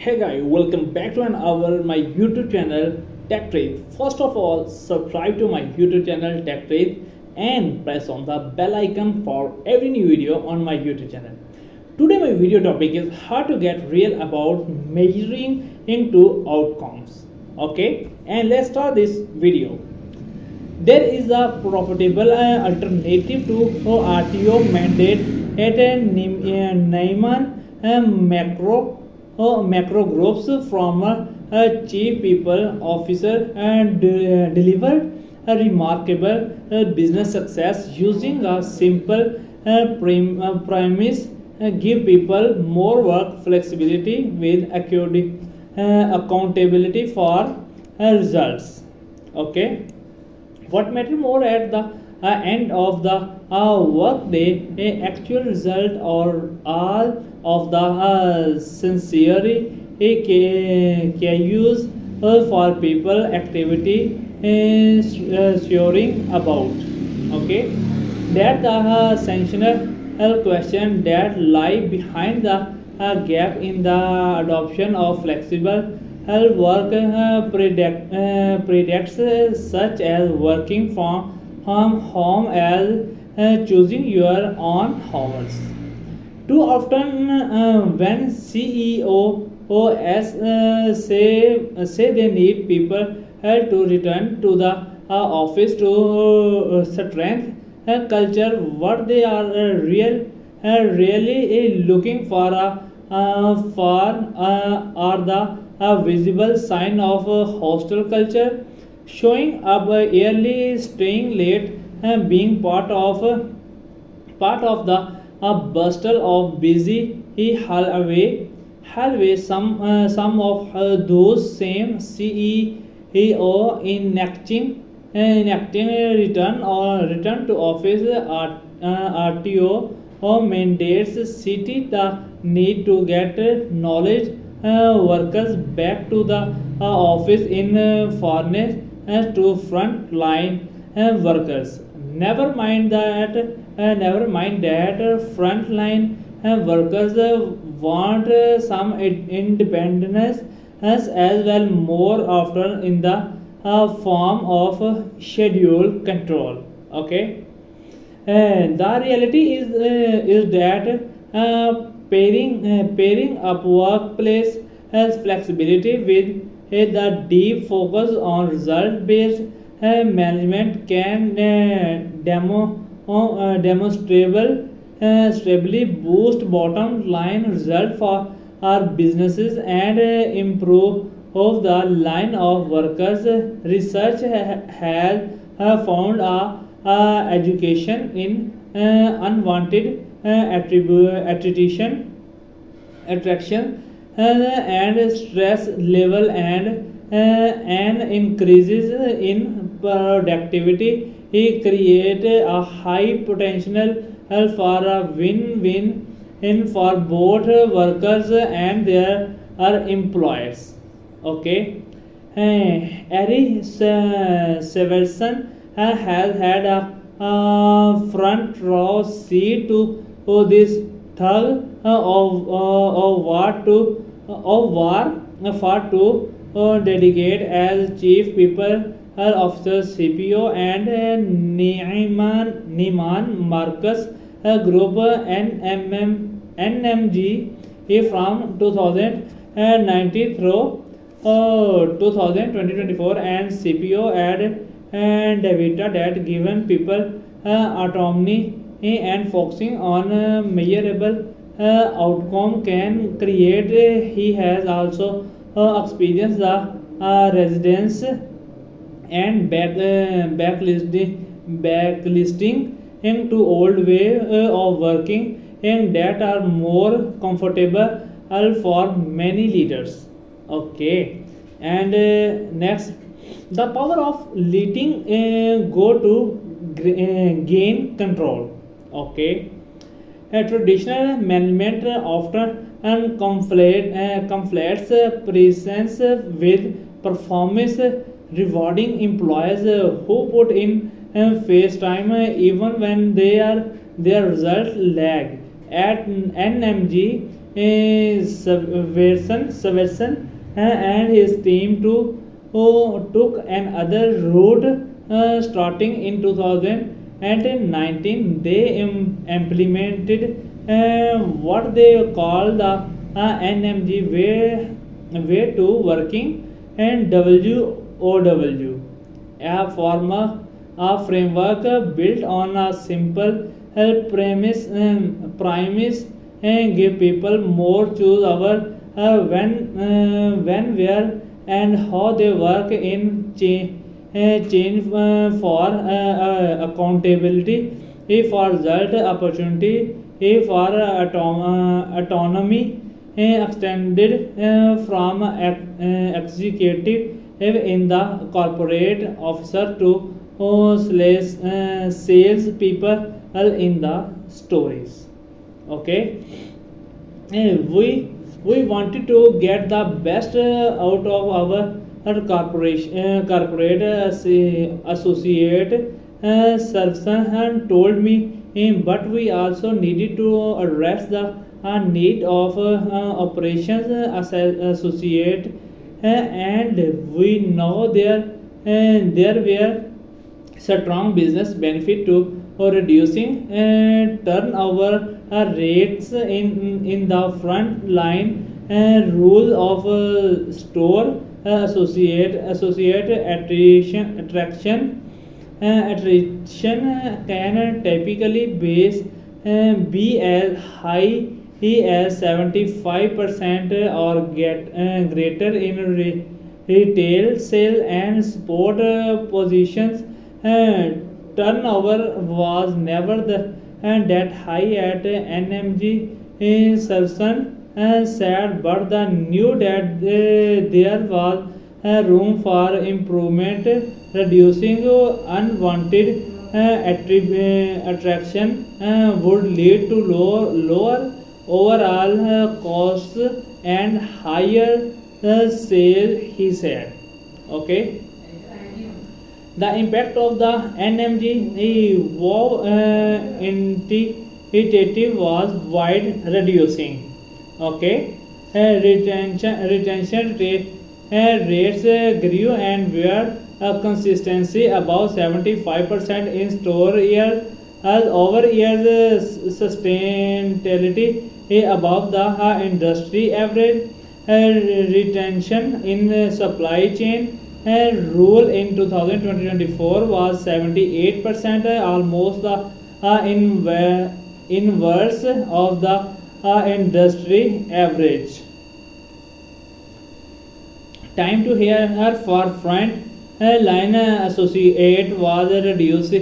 Hey guys, welcome back to my YouTube channel Tech Trade. First of all, subscribe to my YouTube channel Tech Trade and press on the bell icon for every new video on my YouTube channel. Today my video topic is how to get real about measuring into outcomes. Okay, and let's start this video. There is a profitable alternative to RTO mandate at Neiman macro groups from chief people officer and delivered a remarkable business success using a simple premise, give people more work flexibility with accountability for results. Okay, what matter more at the end of the workday, a actual result or all of the sincerely use for people activity sharing about. Okay, that the sanctional question that lie behind the gap in the adoption of flexible work predicts such as working from home as choosing your own hours. Too often, when CEOs say they need people to return to the office to strength culture, what they are really looking for are the visible sign of a hostile culture, showing up early, staying late, being part of the bustle of busy hallway. Some of those same CEO enacting return to office RTO or mandates city the need to get knowledge workers back to the office in fairness to front line workers. Never mind that frontline workers want some independence as well, more often in the form of schedule control. Okay, and the reality is that pairing up workplace has flexibility with the deep focus on result based management can demonstrable stably boost bottom line result for our businesses and improve of the line of workers. Research has found education in unwanted attraction and stress level and increases in productivity. He create a high potential for a win-win in for both workers and their employers. Okay, Ari Severson has had a front row seat to this thug of war to of war for to dedicate as chief people officer CPO and Neiman Marcus Group NMG from 2019 through 2024 and CPO and Davita that given people autonomy and focusing on measurable outcome can create. He has also experienced the residence and backlisting into old way of working and that are more comfortable for many leaders. Okay, and next, the power of letting go to gain control. Okay, a traditional management often conflates presence with performance, rewarding employees who put in face time even when their results lag. At NMG, Severson and his team took another route starting in 2019. They implemented what they call the NMG way to working and WOW, a framework built on a simple premise and give people more choose over when, where, and how they work in change for accountability, for result opportunity, for autonomy extended from executive in the corporate officer to sales people in the stories. Okay. We wanted to get the best out of our corporate associate Sarsan told me, but we also needed to address the need of operations associate, and we know there were strong business benefit to reducing turnover rates in the front line. Rule of store associate attrition can typically be as high as 75% or get greater in retail sales and sport positions. Turnover was never that high at NMG. Sarson said, but the knew that there was room for improvement, reducing unwanted attraction would lead to lower overall costs and higher sale, he said. Okay. The impact of the NMG WoW initiative was wide, reducing. Okay, retention rates grew and were consistency above 75% in store year as over years sustainability above the industry average. Retention in supply chain rule in 2024 was 78%, almost the inverse of the industry average. Time to hear her for front line associate was reduced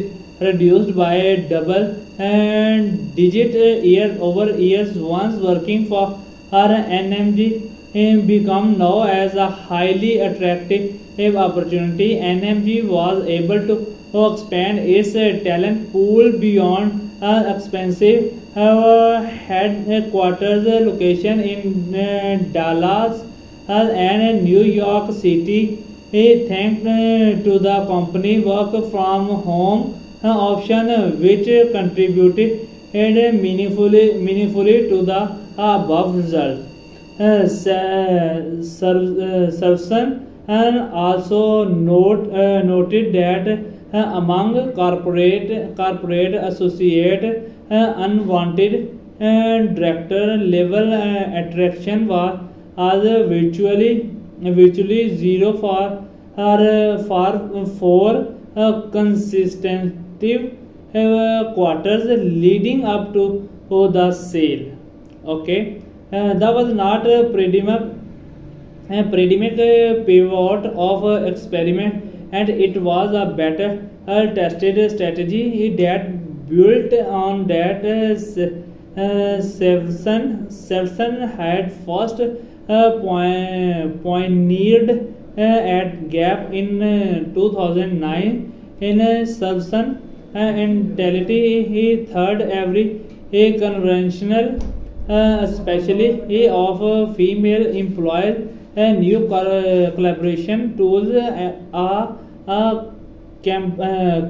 by double and digit year over years. Once working for her NMG become now as a highly attractive opportunity. NMG was able to expand its talent pool beyond expensive headquarters location in Dallas and New York City. Thanks to the company work from home option, which contributed meaningfully to the above result. Sarson also noted that among corporate associate unwanted director level attraction was virtually zero for 4 consecutive quarters leading up to the sale. Okay, that was not a pandemic pivot of experiment, and it was a better tested strategy that built on that. Sevson had first pioneered at Gap in 2009. In Sevson mentality, he third every conventional, especially of female employees, new collaboration tools,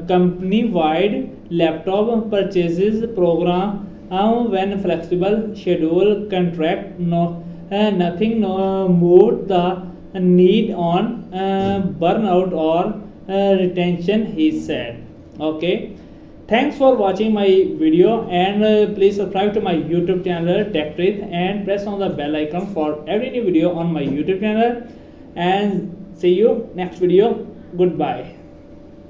company-wide laptop purchases program when flexible schedule contract, nothing moved the need on burnout or retention, he said. Okay, thanks for watching my video, and please subscribe to my YouTube channel TechTrees and press on the bell icon for every new video on my YouTube channel, and see you next video. Goodbye.